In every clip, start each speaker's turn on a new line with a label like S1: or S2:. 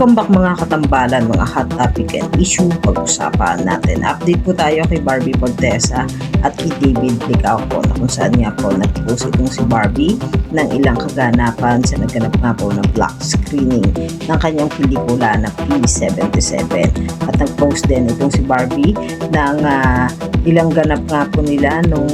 S1: Welcome back mga katambalan, mga hot topic and issue pag-usapan natin. Update po tayo kay Barbie Fortesa at kay David Licao po na kung saan nga po nag-post itong si Barbie ng ilang kaganapan sa nagganap nga po ng black screening ng kanyang pelikula na P77. At nag-post din itong si Barbie ng ilang ganap nga po nila nung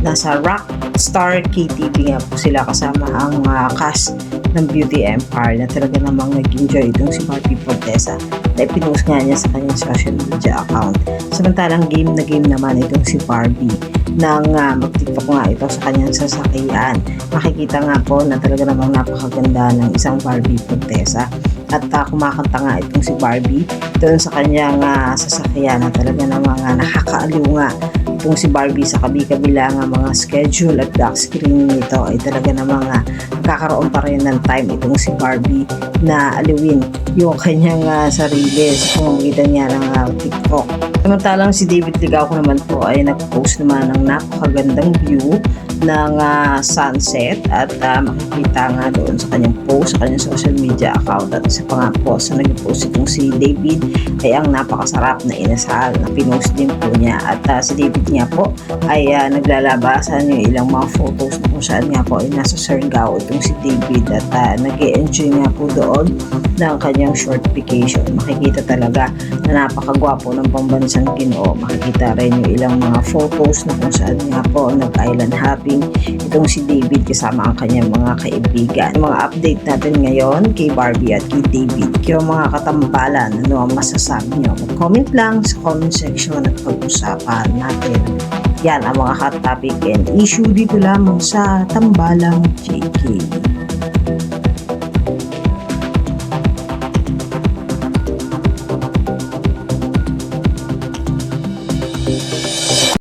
S1: nasa Rockstar KTV nga po sila kasama ang cast ng Beauty Empire na talaga namang nag-enjoy itong si Barbie Fortesa na ipinost nga niya sa kanyang social media account. Samantalang game na game naman itong si Barbie nang mag-tiktok nga ito sa kanyang sasakyan. Makikita nga po na talaga namang napakaganda ng isang Barbie Fortesa at kumakanta nga itong si Barbie doon sa kanyang sasakyan na talaga namang nakakaaliw nga itong si Barbie sa kabila nga mga schedule at black screen nito ay talaga namang kakaroon pa rin ng time itong si Barbie na aliwin yung kanyang sarili sa pamamagitan niya ng TikTok. Samantalang si David Licao naman po ay nag-post naman ng napakagandang view ng sunset at makikita nga doon sa kanyang post sa kanyang social media account at isa pa nga po sa nag-post itong si David ay ang napakasarap na inasal na pinost din po niya at si David nga po ay naglalabasan yung ilang mga photos na kung saan nga po ay nasa Surigao itong si David at nag-e-enjoy nga po doon ng kanyang short vacation. Makikita talaga na napakagwapo ng pambansang Ginoo. Makikita rin yung ilang mga photos na kung saan nga po nag-island hopping itong si David kasama ang kanyang mga kaibigan. Yung mga update natin ngayon kay Barbie at kay David. Kaya mga katambalan, ano ang masasabi nyo? Comment lang sa comment section at pag-usapan natin. Yan ang mga hot topic and issue dito lamang sa Tambalang JK.